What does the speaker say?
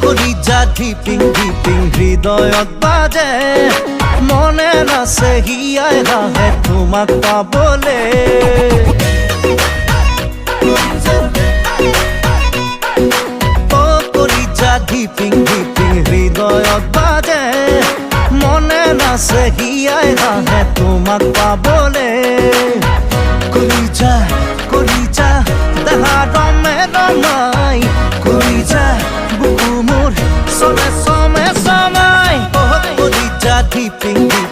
কলিজা ধিপিং ধিপিং হৃদয়ত বাজে মনে নাচে হিয়াই ৰাহে তোমাক পাবলে কলিজা ধিপিং ধিপিং হৃদয়ত বাজে মনে নাচে হিয়াই ৰাহে তোমাক পাবলে কলিজা কলিজা দেহা ৰমে ৰমাই কলিজা বুকু মোৰ চমে চমে চমাই কলিজা ধিপিং ধিপিং